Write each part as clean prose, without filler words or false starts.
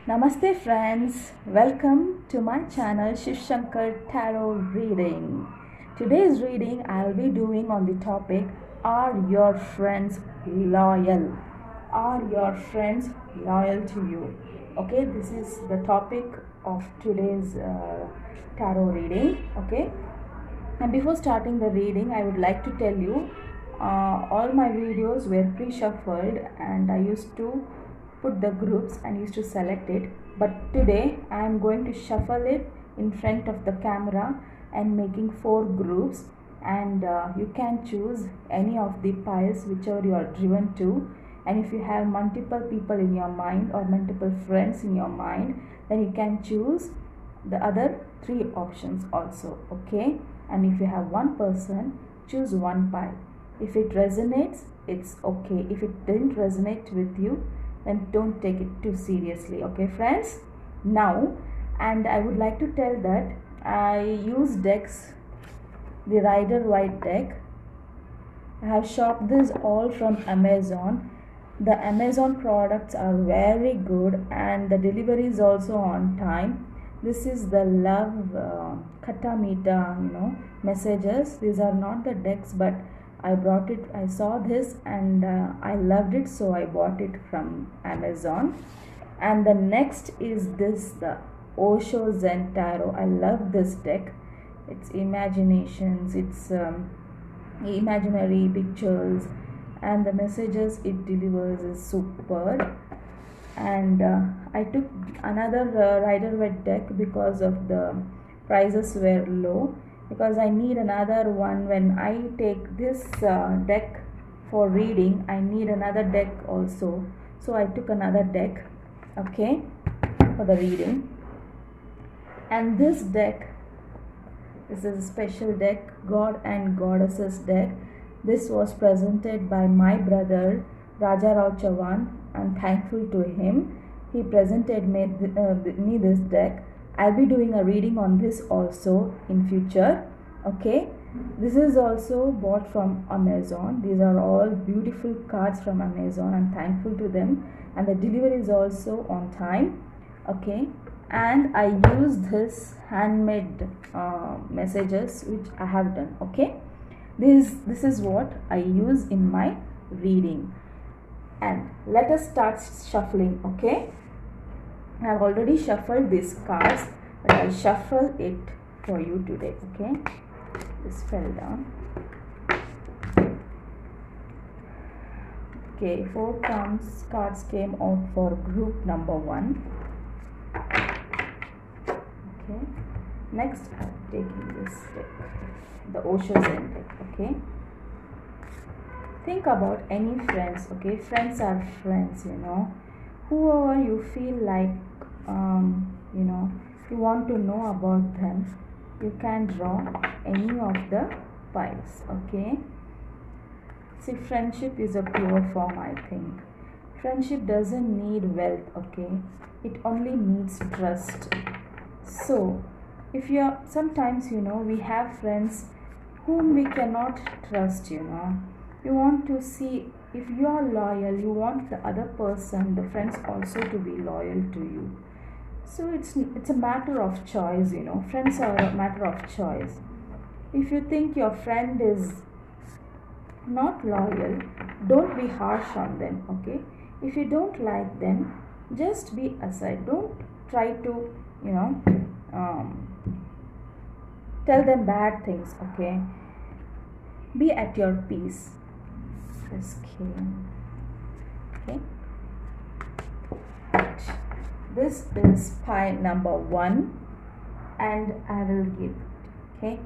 Namaste friends, welcome to my channel Shiv Shankar Tarot Reading. Today's reading I'll be doing on the topic, are your friends loyal? Are your friends loyal to you? Okay, this is the topic of today's tarot reading. Okay, and before starting the reading, I would like to tell you all my videos were pre-shuffled and I used to put the groups and used to select it. But today I am going to shuffle it in front of the camera and making 4 groups, and you can choose any of the piles whichever you are driven to. And if you have multiple people in your mind or multiple friends in your mind, then you can choose the other 3 options also. Okay, and if you have one person, choose one pile. If it resonates, it's okay. If it didn't resonate with you, then don't take it too seriously. Okay friends, now, and I would like to tell that I use decks, the Rider White deck. I have shopped this all from Amazon. The Amazon products are very good and the delivery is also on time. This is the love Katamita, messages. These are not the decks, but I brought it. I saw this and I loved it, so I bought it from Amazon. And the next is this, the Osho Zen Tarot. I love this deck. It's imaginations. It's imaginary pictures, and the messages it delivers is super. And I took another Rider Waite deck because of the prices were low, because I need another one. When I take this deck for reading, I need another deck also, so I took another deck, okay, for the reading. And this deck, this is a special deck, God and Goddesses deck. This was presented by my brother Raja Rao Chavan. I'm thankful to him. He presented me this deck. I'll be doing a reading on this also in future. Okay, this is also bought from Amazon. These are all beautiful cards from Amazon. I'm thankful to them, and the delivery is also on time. Okay, and I use this handmade messages which I have done. Okay, this is what I use in my reading. And let us start shuffling. Okay, I have already shuffled these cards, but I'll shuffle it for you today. Okay, this fell down. Okay, 4 cards came out for group number 1. Okay, next I'm taking this deck, the Osho Zen deck. Okay, think about any friends. Okay, friends are friends, whoever you feel like you want to know about them, you can draw any of the piles. Okay, see, friendship is a pure form. I think friendship doesn't need wealth. Okay, it only needs trust. So if you're sometimes, we have friends whom we cannot trust. You want to see, if you are loyal, you want the other person, the friends, also to be loyal to you. So it's a matter of choice. Friends are a matter of choice. If you think your friend is not loyal, don't be harsh on them. Okay, if you don't like them, just be aside. Don't try to tell them bad things. Okay, be at your peace. Okay, this is pile number 1, and I will give it. Okay,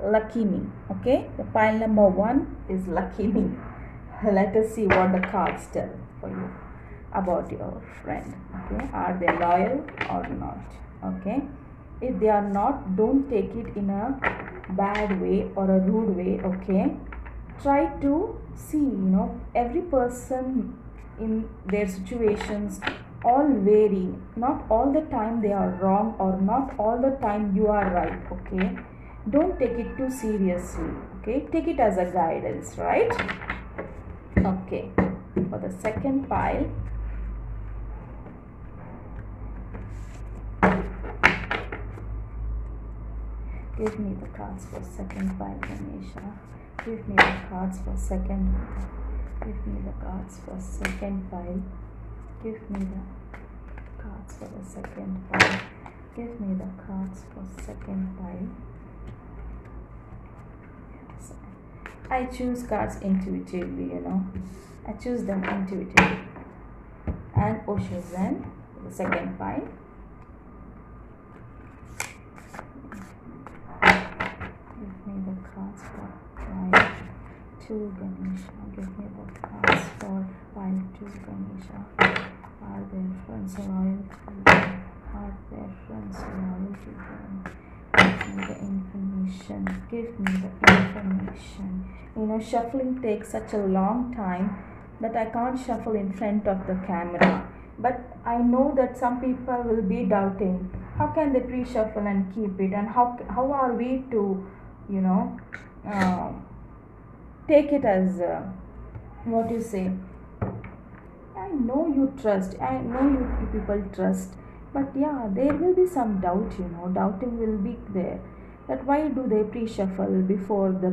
lucky me. Okay, the pile number 1 is lucky me. Let us see what the cards tell for you about your friend. Okay, are they loyal or not? Okay, if they are not, don't take it in a bad way or a rude way. Okay, try to see, every person in their situations all vary. Not all the time they are wrong, or not all the time you are right. Okay, don't take it too seriously. Okay, take it as a guidance, right? Okay, for the second pile, Give me the cards for second pile, Ganesha. Give me the cards for second. Give me the cards for second pile. Give me the cards for the second pile. Give me the cards for second pile. Yes. I choose cards intuitively, you know. I choose them intuitively. And Osho Zen, the second pile. Give me the cards for pile 2, Ganesha. Give me the cards for pile 2, Ganesha. Are there friends loyal to them? Are there friends loyal to them? Give me the information. Give me the information. You know, shuffling takes such a long time that I can't shuffle in front of the camera. But I know that some people will be doubting. How can they pre-shuffle and keep it? And how are we to, you know, take it as what you say? I know you trust. I know you people trust. But yeah, there will be some doubt. You know, doubting will be there. That why do they pre-shuffle before the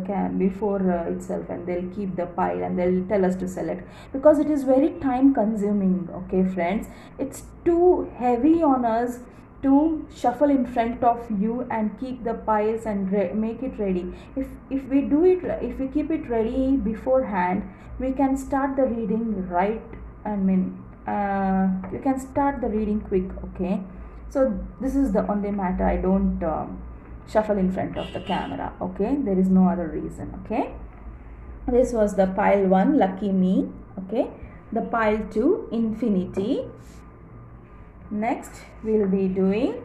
itself, and they'll keep the pile and they'll tell us to select, because it is very time consuming. Okay friends, it's too heavy on us to shuffle in front of you and keep the piles and make it ready. If we do it, if we keep it ready beforehand, we can start the reading right. I mean, you can start the reading quick. Okay, so this is the only matter. I don't shuffle in front of the camera. Okay, there is no other reason. Okay, this was the pile 1, lucky me. Okay, the pile 2, infinity. Next we will be doing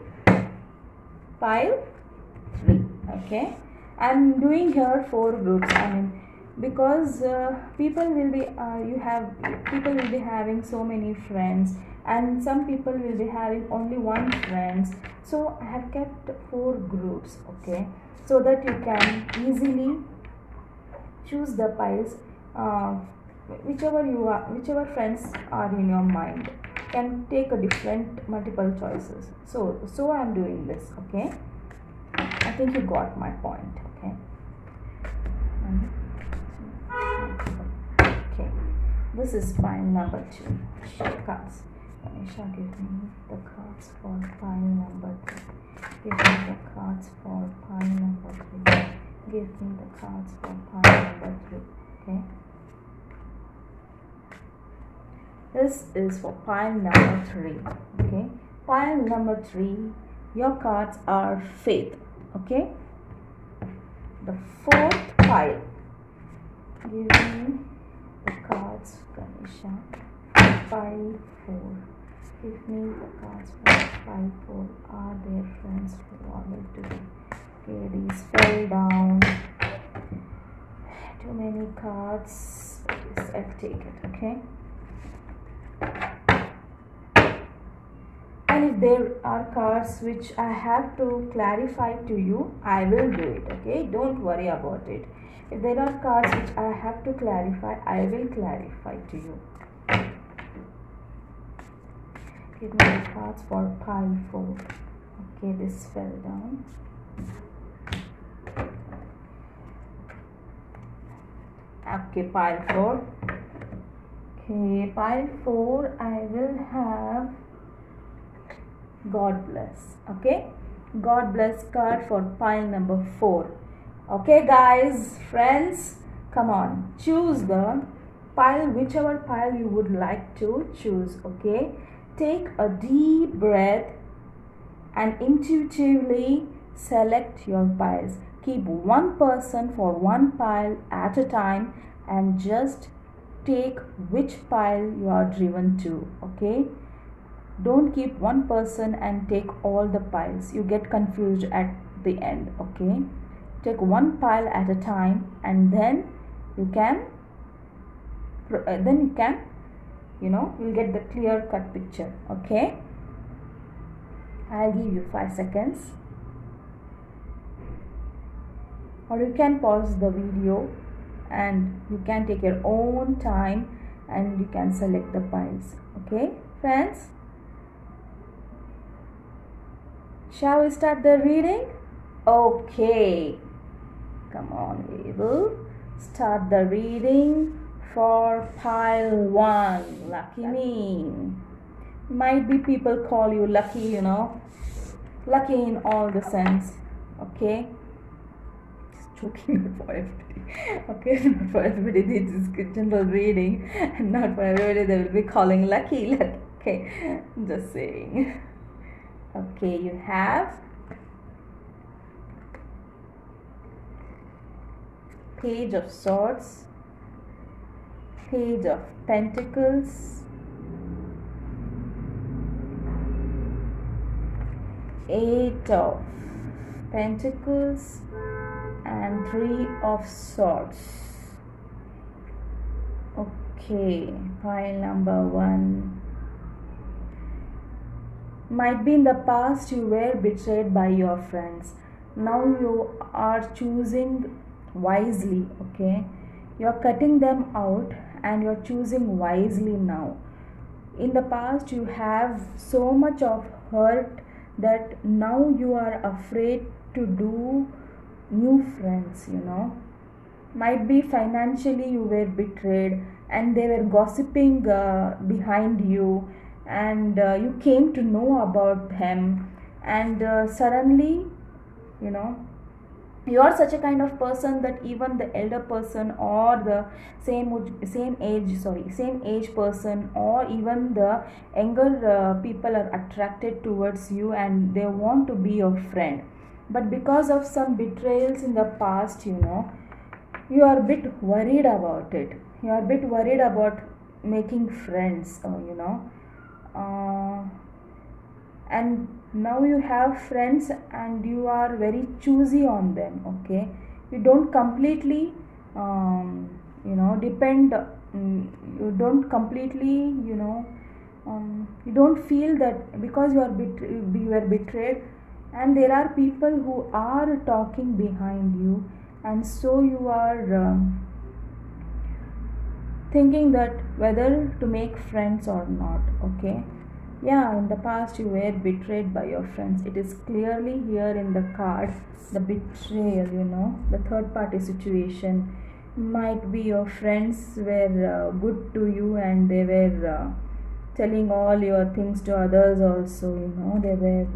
pile 3. Okay, I'm doing here 4 groups. I mean, because people will be having so many friends, and some people will be having only one friends. So I have kept 4 groups. Okay, so that you can easily choose the piles, whichever friends are in your mind. Can take a different multiple choices. So I am doing this. Okay, I think you got my point. Okay. Okay, this is pile number 2. Cards. Ganesha, give me the cards for pile number 2. Give me the cards for pile number 3. Give me the cards for pile number 3. Okay. This is for pile number 3. Okay. Pile number 3. Your cards are faith. Okay. The 4th pile. Give me the cards, Ganesha. Pile 4. Give me the cards for pile 4. Are there friends loyal to me? Okay, these fell down. Too many cards. I'll take it. Okay. And if there are cards which I have to clarify to you, I will do it. Okay, don't worry about it. If there are cards which I have to clarify, I will clarify to you. Give me the cards for pile 4. Okay, this fell down. Okay, pile 4. Okay, pile 4, I will have God bless. Okay, God bless card for pile number 4. Okay guys, friends, come on, choose the pile, whichever pile you would like to choose. Okay, take a deep breath and intuitively select your piles. Keep one person for one pile at a time and just take which pile you are driven to. Okay, don't keep one person and take all the piles. You get confused at the end. Okay, take one pile at a time, and then you can you'll get the clear cut picture. Okay, I'll give you 5 seconds, or you can pause the video and you can take your own time and you can select the piles. Okay friends, shall we start the reading? Okay, come on, we will start the reading for pile 1. Lucky me. Might be people call you lucky, lucky in all the sense. Okay, just joking, not for everybody. Okay, not for everybody. This is general reading, and not for everybody. They will be calling lucky. Okay, just saying. Okay, you have Page of Swords, Page of Pentacles, Eight of Pentacles, and Three of Swords. Okay, pile number 1. Might be in the past you were betrayed by your friends. Now you are choosing wisely, okay? You're cutting them out and you're choosing wisely now. In the past you have so much of hurt that now you are afraid to do new friends, Might be financially you were betrayed and they were gossiping behind you, and you came to know about them, and suddenly, you know you are such a kind of person that even the elder person or the same age person, or even the younger people are attracted towards you and they want to be your friend. But because of some betrayals in the past, you are a bit worried about it. You are a bit worried about making friends, uh, and now you have friends and you are very choosy on them. Okay, you don't completely depend. You don't completely, you don't feel that because you were betrayed, and there are people who are talking behind you, and so you are thinking that whether to make friends or not. Okay, yeah, in the past you were betrayed by your friends. It is clearly here in the card, the betrayal, the third party situation. Might be your friends were good to you and they were telling all your things to others also, they were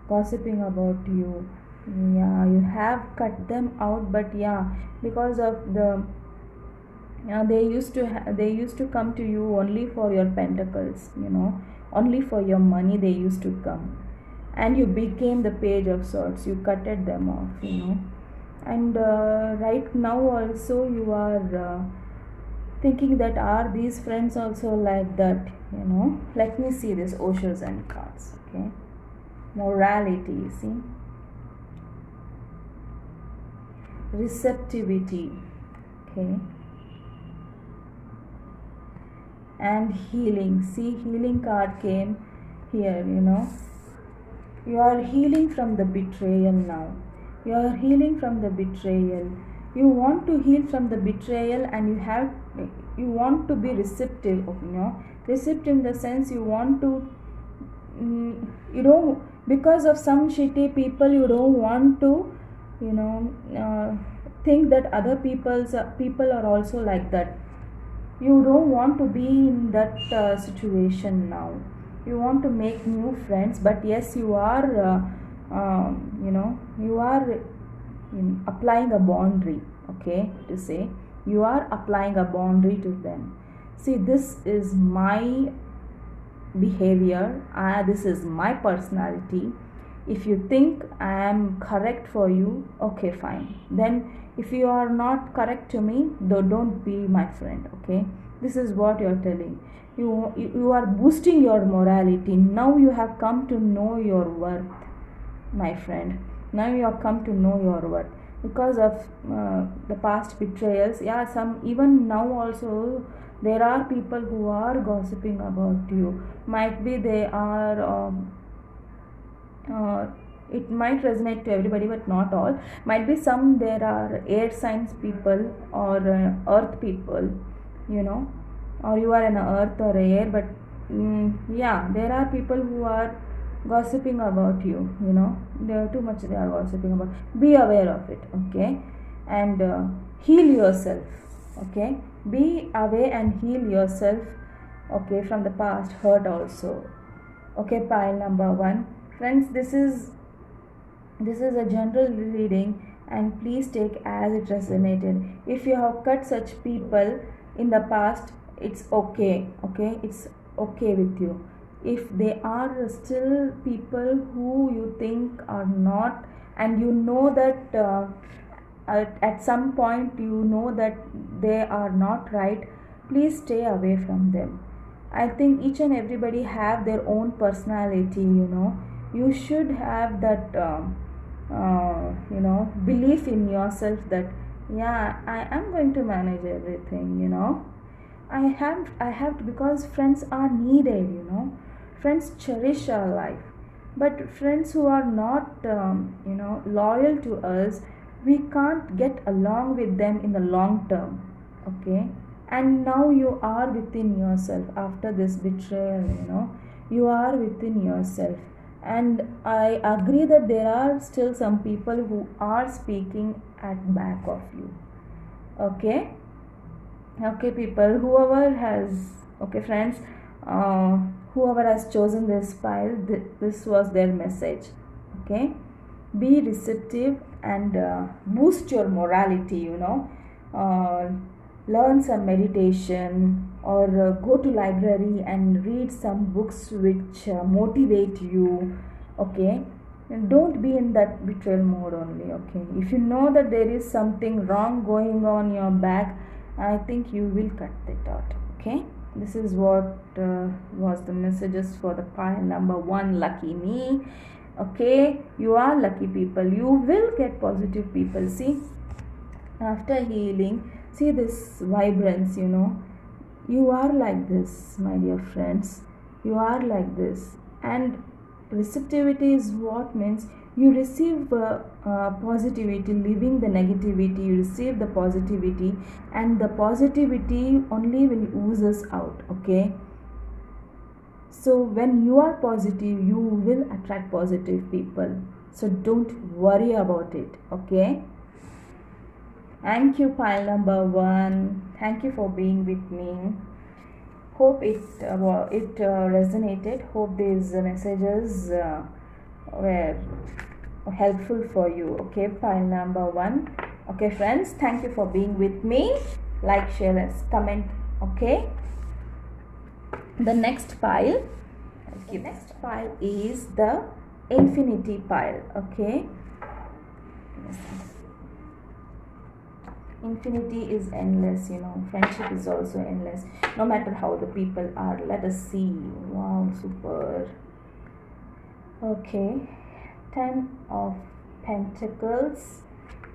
gossiping about you. Yeah, you have cut them out, but yeah, because of the they used to come to you only for your pentacles, only for your money they used to come, and you became the Page of Swords. You cutted them off, and right now also you are thinking that are these friends also like that, let me see this Osho's and cards. Okay, morality, see, receptivity, okay, and healing. See, healing card came here. You are healing from the betrayal now. You are healing from the betrayal. You want to heal from the betrayal, and you want to be receptive, receptive in the sense you want to, you don't, because of some shitty people you don't want to, think that other people are also like that. You don't want to be in that situation now. You want to make new friends, but yes, you are you are applying a boundary. Okay, to say you are applying a boundary to them. See, this is my behavior, this is my personality. If you think I am correct for you, okay, fine. Then if you are not correct to me, though, don't be my friend. Okay, this is what you are telling. You are boosting your morality. Now you have come to know your worth, my friend. Now you have come to know your worth because of the past betrayals. Yeah, some even now also there are people who are gossiping about you. Might be they are it might resonate to everybody, but not all. Might be some, there are air signs people or earth people, or you are an earth or air, but yeah, there are people who are gossiping about you, they are too much, they are gossiping about. Be aware of it, okay? And heal yourself, okay? Be aware and heal yourself, okay, from the past hurt also. Okay, pile number 1. Friends, this is a general reading, and please take as it resonated. If you have cut such people in the past, it's okay, okay? It's okay with you. If they are still people who you think are not, and you know that at some point you know that they are not right, please stay away from them. I think each and everybody have their own personality, you should have that belief in yourself that, yeah, I am going to manage everything, I have to, because friends are needed, friends cherish our life. But friends who are not loyal to us, we can't get along with them in the long term, okay? And now you are within yourself after this betrayal, you are within yourself. And I agree that there are still some people who are speaking at back of you, okay? Okay, people, whoever has, okay, friends, whoever has chosen this file, this was their message, okay? Be receptive and boost your morality, learn some meditation, or go to library and read some books which motivate you, okay? And don't be in that betrayal mode only, okay? If you know that there is something wrong going on your back, I think you will cut it out, okay? This is what was the messages for the pile number 1, lucky me. Okay, you are lucky people, you will get positive people. See, after healing, see this vibrance, you are like this, my dear friends, you are like this. And receptivity is what means you receive positivity, leaving the negativity, you receive the positivity, and the positivity only will ooze us out, okay? So when you are positive, you will attract positive people, so don't worry about it, okay? Thank you, pile number 1. Thank you for being with me. Hope it resonated. Hope these messages were helpful for you, okay? Pile number 1. Okay, friends, thank you for being with me. Like, share, and comment, okay? The next pile, okay, next pile is the infinity pile, okay? Infinity is endless, friendship is also endless, no matter how the people are. Let us see. Wow, super. Okay, 10 of Pentacles,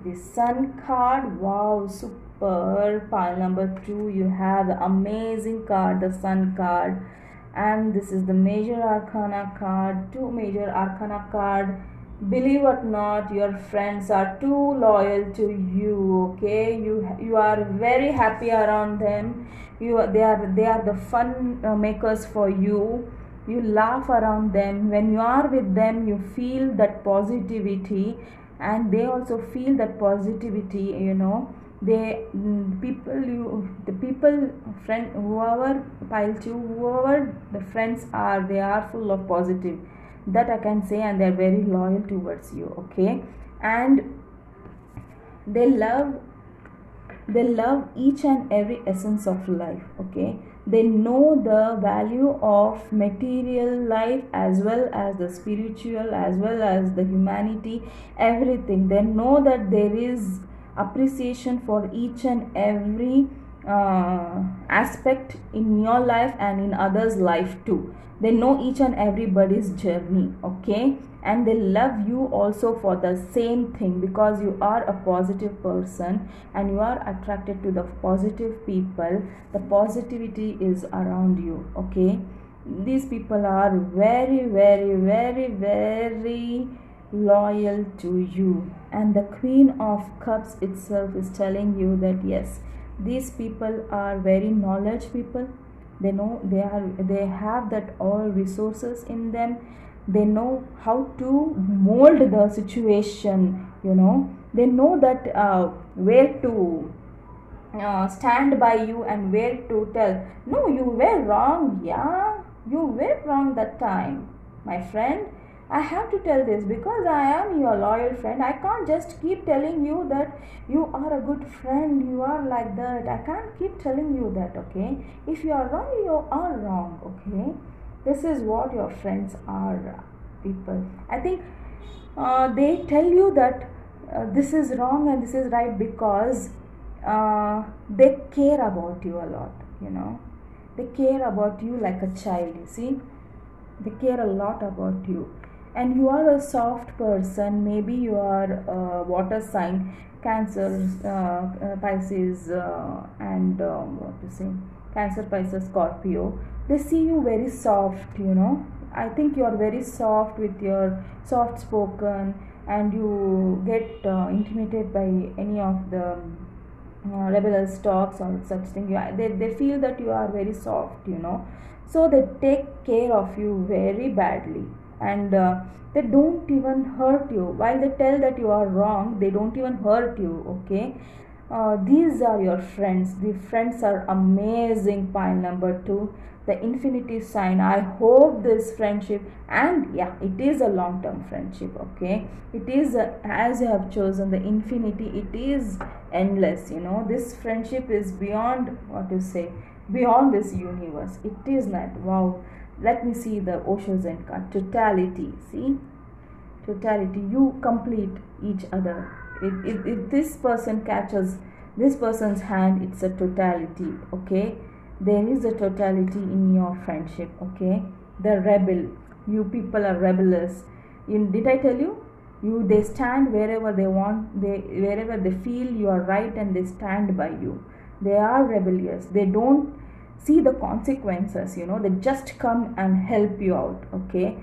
the Sun card. Wow, super. Pile number 2, you have the amazing card, the Sun card. And this is the Major Arcana card, 2 Major Arcana card. Believe or not, your friends are too loyal to you, okay? You are very happy around them. They are the fun makers for you. You laugh around them. When you are with them, you feel that positivity, and they also feel that positivity, friend, whoever, pile 2, whoever the friends are, they are full of positive, that I can say, and they're very loyal towards you, okay? And they love each and every essence of life, okay? They know the value of material life as well as the spiritual, as well as the humanity, everything. They know that there is appreciation for each and every aspect in your life and in others' life too. They know each and everybody's journey, okay? And they love you also for the same thing, because you are a positive person and you are attracted to the positive people. The positivity is around you, okay? These people are very, very, very, very loyal to you. And the Queen of Cups itself is telling you that yes, these people are very knowledge people. They know, they have that all resources in them. They know how to mold the situation, they know that where to stand by you and where to tell, no, you were wrong. Yeah, you were wrong that time, my friend. I have to tell this because I am your loyal friend. I can't just keep telling you that you are a good friend, you are like that. I can't keep telling you that. Okay, if you are wrong, you are wrong. Okay, this is what your friends are, people. I think they tell you that this is wrong and this is right because they care about you a lot, they care about you like a child, you see. They care a lot about you, and you are a soft person. Maybe you are a water sign, Cancer, Pisces, and what to say, Cancer, Pisces, Scorpio. They see you very soft, I think you are very soft with your soft spoken, and you get intimidated by any of the rebellious talks or such thing. They feel that you are very soft, so they take care of you very badly, and they don't even hurt you. While they tell that you are wrong, they don't even hurt you. Okay, these are your friends. The friends are amazing. Pile number 2, the infinity sign. I hope this friendship, and yeah, it is a long term friendship. Okay, it is as you have chosen the infinity, it is endless. This friendship is beyond, what you say, beyond this universe. It is not. Wow, let me see the Oshozen card. Totality. See, totality. You complete each other. If this person catches this person's hand, it's a totality. Okay, there is a totality in your friendship. Okay, the rebel, you people are rebellious. Did I tell you, they stand wherever they want, wherever they feel you are right, and they stand by you. They are rebellious. They don't see the consequences, they just come and help you out. Okay,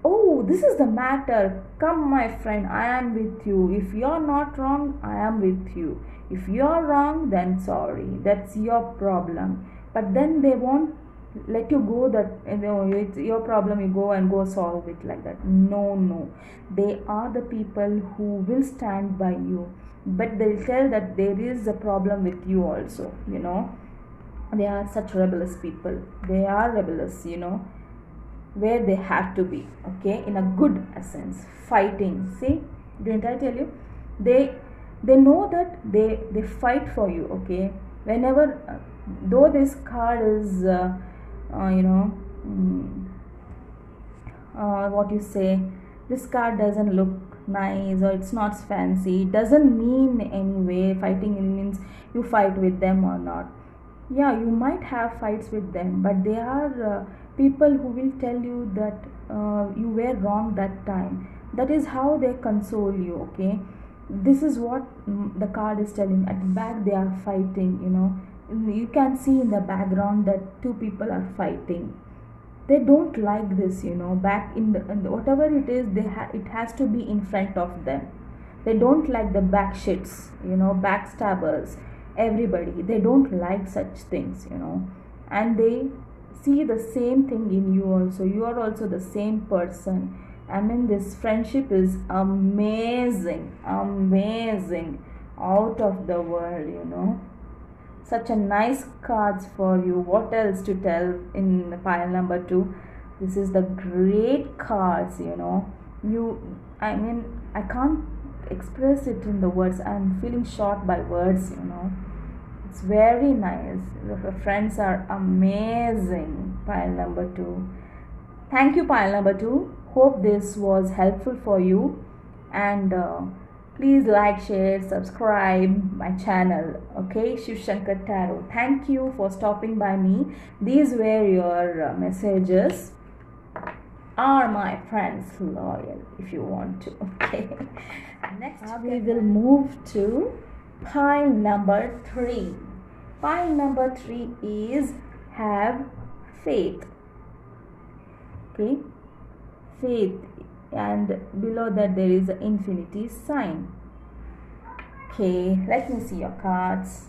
oh, this is the matter. Come, my friend, I am with you. If you're not wrong, I am with you. If you're wrong, then sorry, that's your problem. But then they won't let you go, that it's your problem, you go and go solve it like that. No, no, they are the people who will stand by you, but they'll tell that there is a problem with you also. They are such rebellious people. They are rebellious, where they have to be. Okay, in a good essence, fighting. See, didn't I tell you, they know that they fight for you. Okay, whenever though this card is what you say, this card doesn't look nice or it's not fancy, it doesn't mean any way. Fighting means you fight with them or not. Yeah, you might have fights with them, but they are people who will tell you that you were wrong that time. That is how they console you. Okay, this is what the card is telling. At the back they are fighting. You can see in the background that two people are fighting. They don't like this. Back in the whatever it is, it has to be in front of them. They don't like the back shits, backstabbers, everybody. They don't like such things, and they see the same thing in you also. You are also the same person. I mean, this friendship is amazing, amazing, out of the world. Such a nice cards for you. What else to tell in pile number 2? This is the great cards. I mean, I can't express it in the words. I'm feeling short by words. It's very nice. The friends are amazing. Pile number 2. Thank you, pile number 2. Hope this was helpful for you, and please like, share, subscribe my channel. Okay, Shiv Shankar Tarot. Thank you for stopping by me. These were your messages. Are my friends loyal? If you want to. Okay. Next we will move to pile number 3. Pile number 3 is have faith. Okay, faith, and below that there is an infinity sign. Okay, let me see your cards.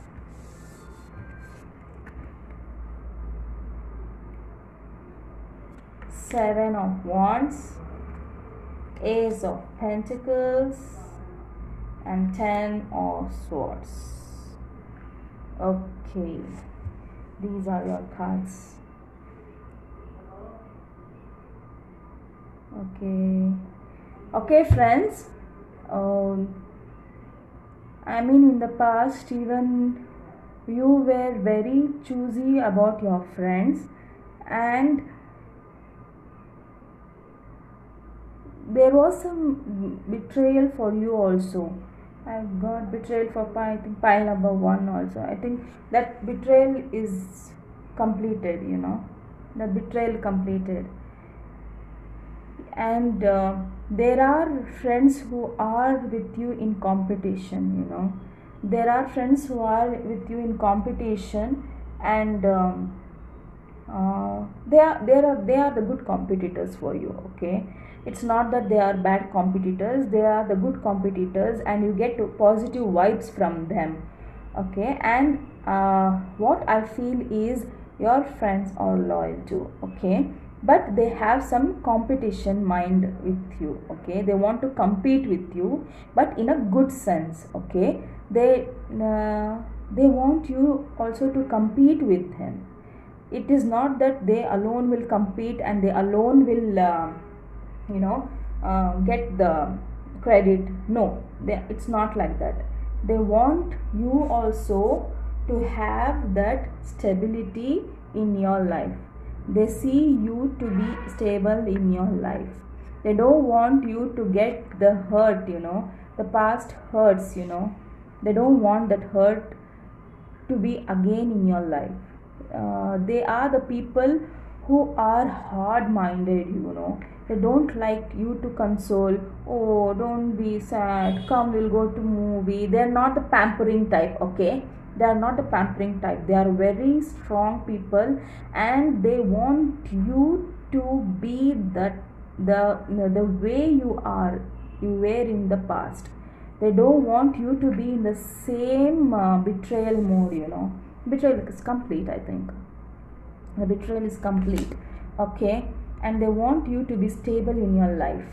Seven of Wands, Ace of Pentacles, and Ten of Swords. Okay, these are your cards. Okay friends, I mean, in the past even you were very choosy about your friends, and there was some betrayal for you also. I got betrayal for I think pile number 1 also. I think that betrayal is completed, the betrayal completed. And there are friends who are with you in competition, there are friends who are with you in competition, and they are the good competitors for you. Okay, it's not that they are bad competitors, they are the good competitors, and you get positive vibes from them. Okay, and what I feel is your friends are loyal too. Okay, but they have some competition mind with you. Okay, they want to compete with you, but in a good sense. Okay, they want you also to compete with him. It is not that they alone will compete and they alone will get the credit. No, it's not like that. They want you also to have that stability in your life. They see you to be stable in your life. They don't want you to get the hurt, the past hurts. They don't want that hurt to be again in your life. They are the people who are hard minded. They don't like you to console. Oh, don't be sad, come, we'll go to movie. They're not the pampering type. Okay, they are not the pampering type. They are very strong people, and they want you to be that the way you were in the past. They don't want you to be in the same betrayal mode. Betrayal is complete, I think. The betrayal is complete. Okay, and they want you to be stable in your life.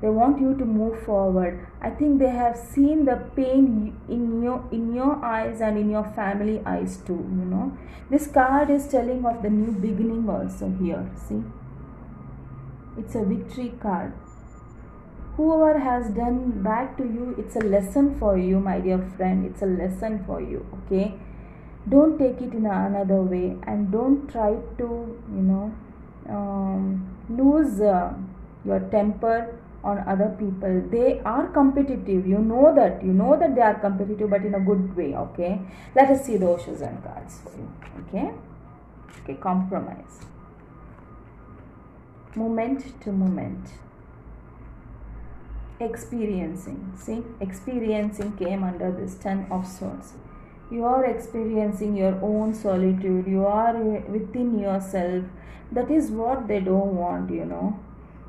They want you to move forward. I think they have seen the pain in your eyes and in your family eyes too. This card is telling of the new beginning also here. See, it's a victory card. Whoever has done bad to you, it's a lesson for you, my dear friend. It's a lesson for you. Okay, don't take it in another way, and don't try to lose your temper on other people. They are competitive. You know that they are competitive, but in a good way. Okay, let us see the Osho Zen cards for you. Okay, compromise, moment to moment, experiencing came under this 10 of Swords. You are experiencing your own solitude. You are within yourself. That is what they don't want.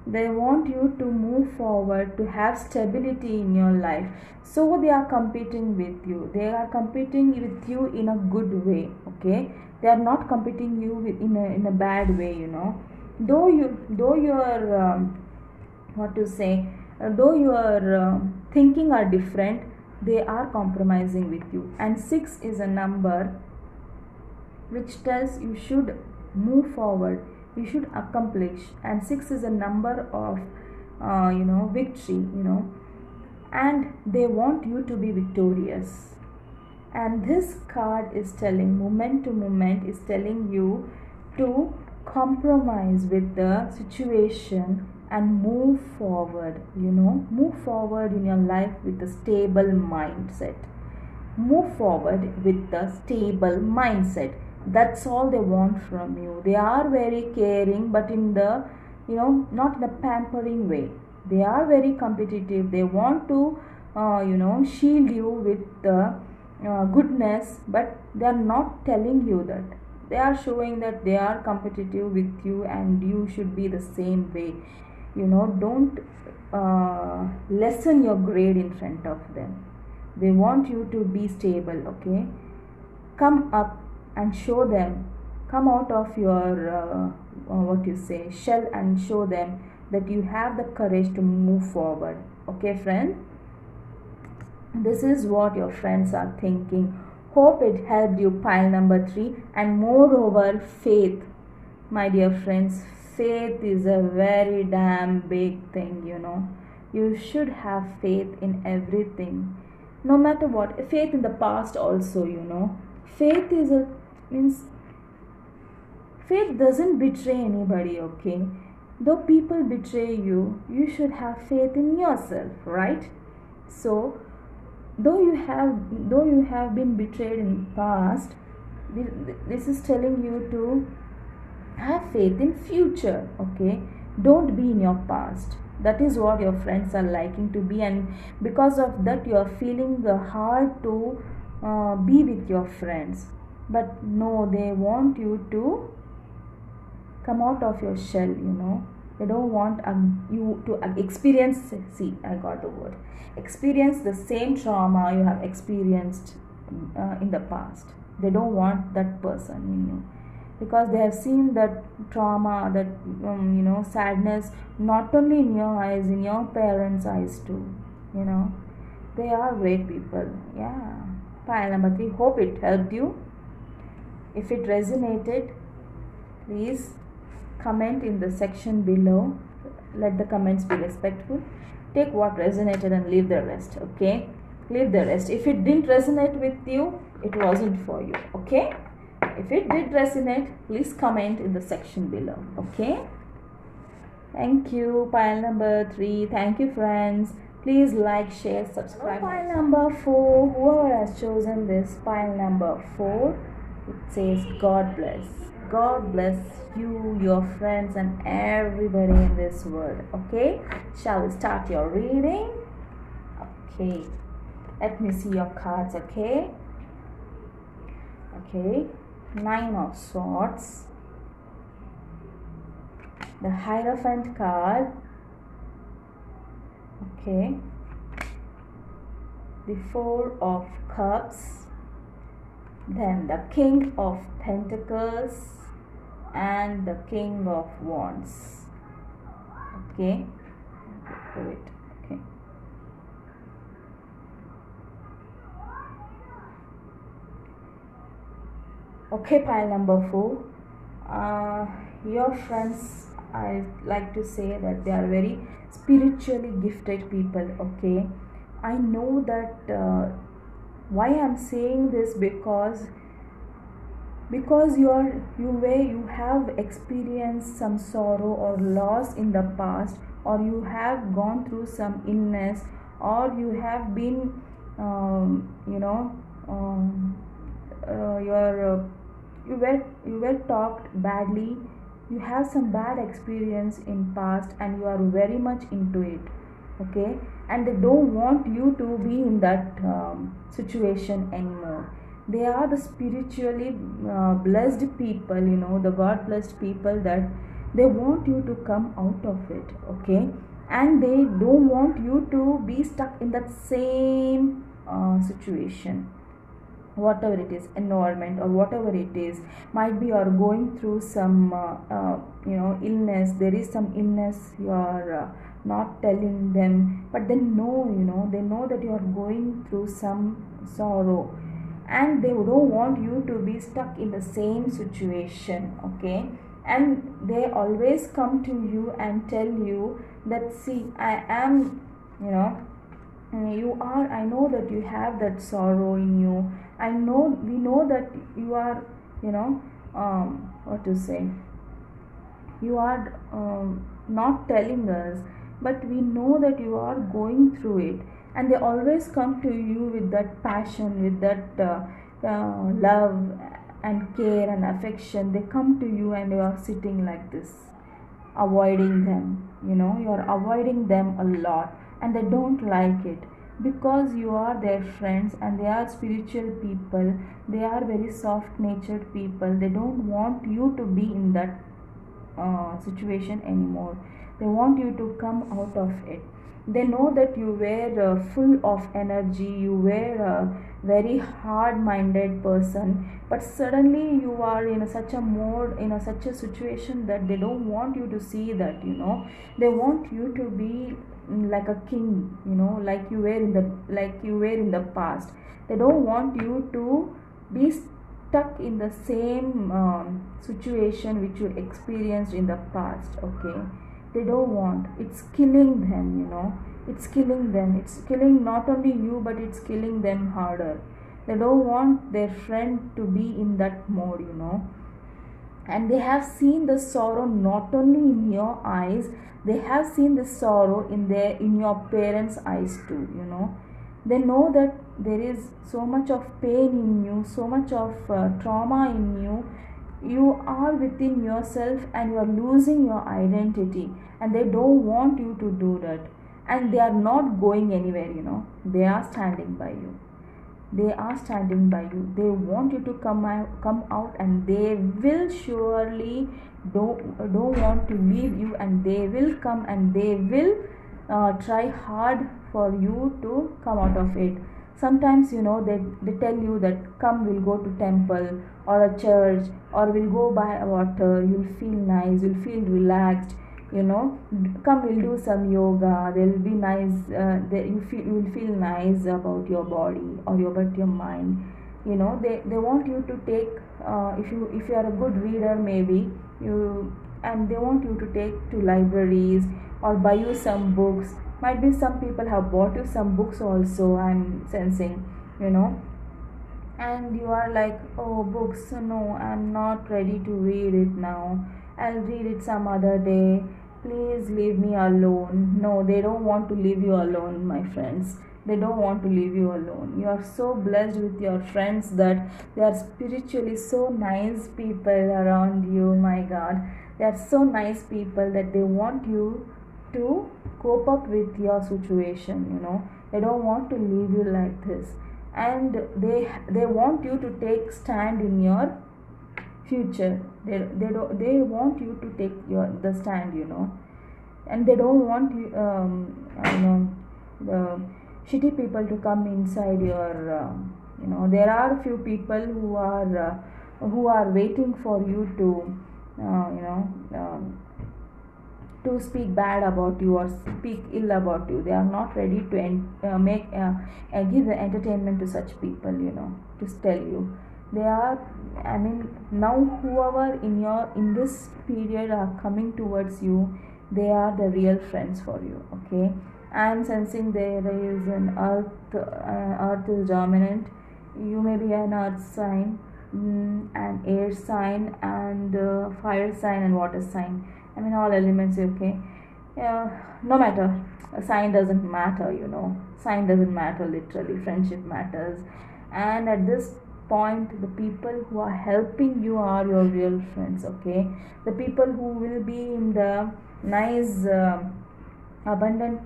They want you to move forward, to have stability in your life. So they are competing with you. They are competing with you in a good way. Okay, they are not competing you in a bad way. Though your though your thinking are different, they are compromising with you. And 6 is a number which tells you should move forward, you should accomplish. And 6 is a number of victory. And they want you to be victorious. And this card is telling, moment to moment, is telling you to compromise with the situation and move forward. Move forward in your life with a stable mindset. Move forward with the stable mindset. That's all they want from you. They are very caring, but in the not in a pampering way. They are very competitive. They want to shield you with the goodness, but they are not telling you that. They are showing that they are competitive with you, and you should be the same way. Don't lessen your grade in front of them. They want you to be stable. Okay, come up and show them. come out of your what you say shell and show them that you have the courage to move forward. Okay, friend, this is what your friends are thinking. Hope it helped you. Pile number 3. And moreover, faith. My dear friends, faith is a very damn big thing. You should have faith in everything. No matter what. Faith in the past also. Faith is a means faith doesn't betray anybody, okay? Though people betray you, you should have faith in yourself, right? So though you have been betrayed in past, this is telling you to have faith in future, okay? Don't be in your past. That is what your friends are liking to be, and because of that you are feeling hard to be with your friends. But no, they want you to come out of your shell. They don't want you to experience, see, I got the word, experience the same trauma you have experienced in the past. They don't want that person in you, because they have seen that trauma, that sadness, not only in your eyes, in your parents' eyes too. They are great people. Yeah. Pile number 3. Hope it helped you. If it resonated, please comment in the section below. Let the comments be respectful. Take what resonated and leave the rest. Okay, leave the rest. If it didn't resonate with you, it wasn't for you. Okay, if it did resonate, please comment in the section below. Okay, thank you. Pile number 3. Thank you, friends. Please like, share, subscribe. Pile number 4. Whoever has chosen this pile number 4, it says God bless. God bless you, your friends, and everybody in this world. Okay, shall we start your reading? Okay, let me see your cards. Okay, 9 of Swords, the Hierophant card. Okay, the 4 of Cups, then the King of Pentacles, and the King of Wands. Okay, wait. Okay, pile number 4. Your friends, I like to say that they are very spiritually gifted people. Okay, I know that why I'm saying this, because you have experienced some sorrow or loss in the past, or you have gone through some illness, or you have been you were talked badly. You have some bad experience in past and you are very much into it. Okay, and they don't want you to be in that situation anymore. They are the spiritually blessed people, the God blessed people, that they want you to come out of it. Okay, and they don't want you to be stuck in that same situation, whatever it is, environment or whatever it is. Might be you are going through some illness. There is some illness you are not telling them, but they know, they know that you are going through some sorrow, and they don't want you to be stuck in the same situation. Okay, and they always come to you and tell you that, see, I am, you are, I know that you have that sorrow in you. We know that you are, what to say, you are not telling us, but we know that you are going through it. And they always come to you with that passion, with that love and care and affection. They come to you and you are sitting like this, avoiding them. You are avoiding them a lot, and they don't like it, because you are their friends and they are spiritual people. They are very soft natured people. They don't want you to be in that situation anymore. They want you to come out of it. They know that you were full of energy, you were very hard minded person, but suddenly you are in such a mode, in such a situation that they don't want you to see that, they want you to be like a king, like you were in the past. They don't want you to be stuck in the same situation which you experienced in the past. Okay, they don't want, it's killing them, it's killing them, it's killing not only you but it's killing them harder. They don't want their friend to be in that mode, and they have seen the sorrow not only in your eyes, they have seen the sorrow in your parents eyes too, they know that there is so much of pain in you, so much of trauma in you. You are within yourself and you are losing your identity, and they don't want you to do that. And they are not going anywhere, they are standing by you. They are standing by you. They want you to come out, and they will surely don't want to leave you, and they will come, and they will try hard for you to come out of it. Sometimes, they tell you that come, we'll go to temple or a church, or we'll go by water, you'll feel nice, you'll feel relaxed, come, we'll do some yoga, they'll be nice, you will feel nice about your body or about your mind. They want you to take, if you are a good reader, maybe you, and they want you to take to libraries or buy you some books. Might be some people have bought you some books also, I'm sensing, and you are like, oh, books, no, I'm not ready to read it now, I'll read it some other day, please leave me alone. No, they don't want to leave you alone, my friends. They don't want to leave you alone. You are so blessed with your friends that they are spiritually so nice people around you. My God, they are so nice people that they want you to cope up with your situation. They don't want to leave you like this, and they want you to take stand in your future. They want you to take the stand, and they don't want you, the shitty people to come inside your, there are few people who are waiting for you to, to speak bad about you or speak ill about you. They are not ready to give the entertainment to such people, to tell you. They are, now whoever in this period are coming towards you, they are the real friends for you. Okay, I am sensing there is an earth is dominant. You may be an earth sign, an air sign, and fire sign, and water sign. All elements. Okay, no matter, a sign doesn't matter, sign doesn't matter. Literally, friendship matters. And at this point, the people who are helping you are your real friends. Okay, the people who will be in the nice abundant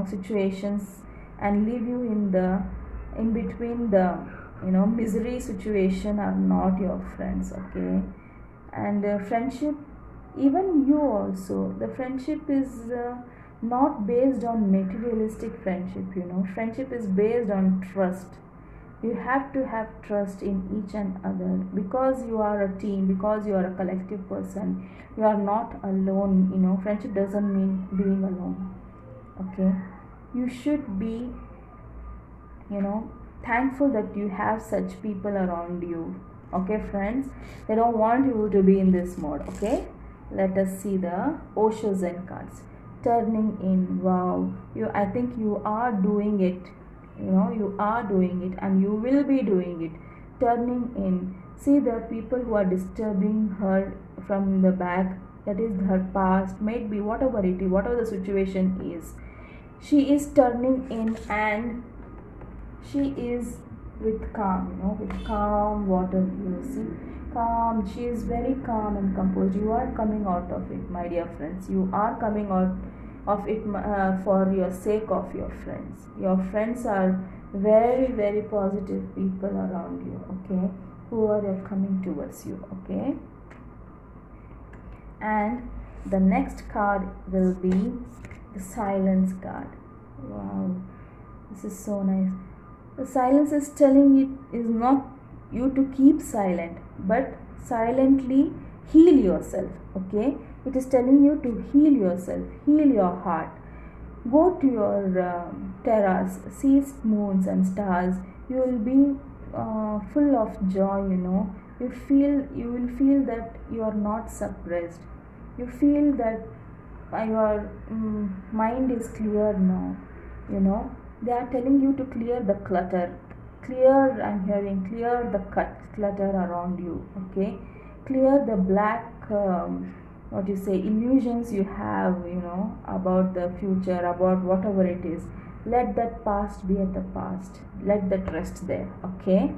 situations, and leave you in between the misery situation, are not your friends. Okay, and friendship, even you also, the friendship is not based on materialistic friendship. Friendship is based on trust. You have to have trust in each and other, because you are a team, because you are a collective person. You are not alone. Friendship doesn't mean being alone. Okay, you should be thankful that you have such people around you. Okay, friends, they don't want you to be in this mode. Okay, let us see the Osho Zen cards. Turning in. Wow, I think you are doing it. You are doing it, and you will be doing it. Turning in. See the people who are disturbing her from the back, that is her past, maybe whatever it is, whatever the situation is, she is turning in, and she is with calm, with calm water. You see, calm. She is very calm and composed. You are coming out of it, my dear friends. You are coming out of it for your sake of your friends. Your friends are very, very positive people around you. Okay, who are coming towards you. Okay, and the next card will be the silence card. Wow, this is so nice. The silence is telling it is not you to keep silent, but silently heal yourself. Okay, it is telling you to heal yourself, heal your heart. Go to your terrace, see moons and stars. You will be full of joy. You will feel that you are not suppressed. You feel that your mind is clear now. They are telling you to clear the clutter. Clear, I'm hearing, clear the clutter around you. Okay, clear the black. What you say, illusions you have, about the future, about whatever it is. Let that past be at the past, let that rest there. Okay,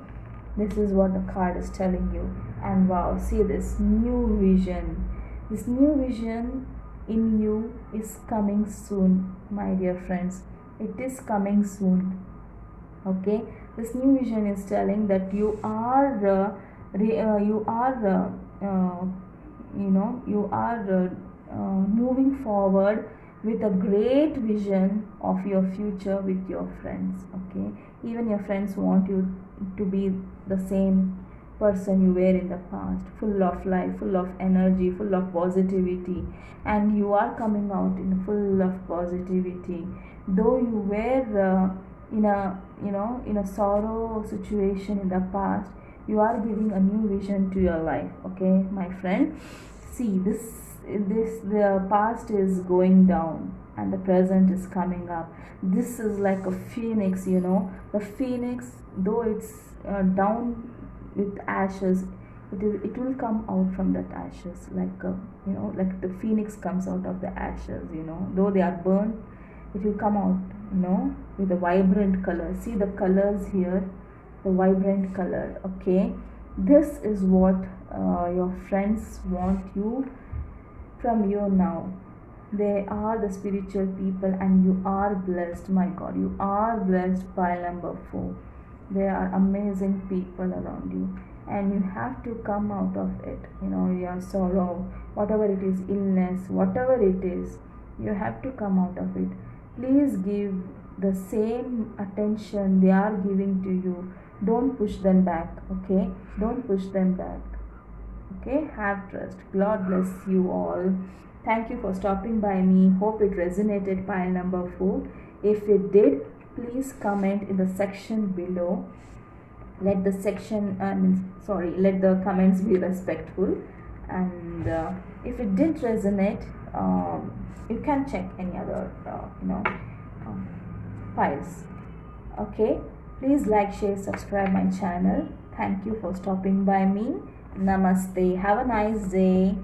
this is what the card is telling you. And wow, see this new vision. This new vision in you is coming soon, my dear friends. It is coming soon. Okay, this new vision is telling that you are moving forward with a great vision of your future with your friends. Okay, even your friends want you to be the same person you were in the past, full of life, full of energy, full of positivity, and you are coming out in full of positivity. Though you were in a sorrow situation in the past, you are giving a new vision to your life. Okay, my friend, see this the past is going down and the present is coming up. This is like a phoenix. The phoenix, though it's down with ashes, it will come out from that ashes, like the phoenix comes out of the ashes. Though they are burnt, it will come out, with a vibrant color. See the colors here, the vibrant color. Okay, this is what your friends want you from you now. They are the spiritual people, and you are blessed. My God, you are blessed. Pile number 4. They are amazing people around you, and you have to come out of it. Your sorrow, whatever it is, illness, whatever it is, you have to come out of it. Please give the same attention they are giving to you. Don't push them back. Okay, don't push them back. Okay, have trust. God bless you all. Thank you for stopping by me. Hope it resonated, pile number 4. If it did, please comment in the section below. Let the let the comments be respectful. And if it didn't resonate, you can check any other files. Okay, please like, share, subscribe my channel. Thank you for stopping by me. Namaste. Have a nice day.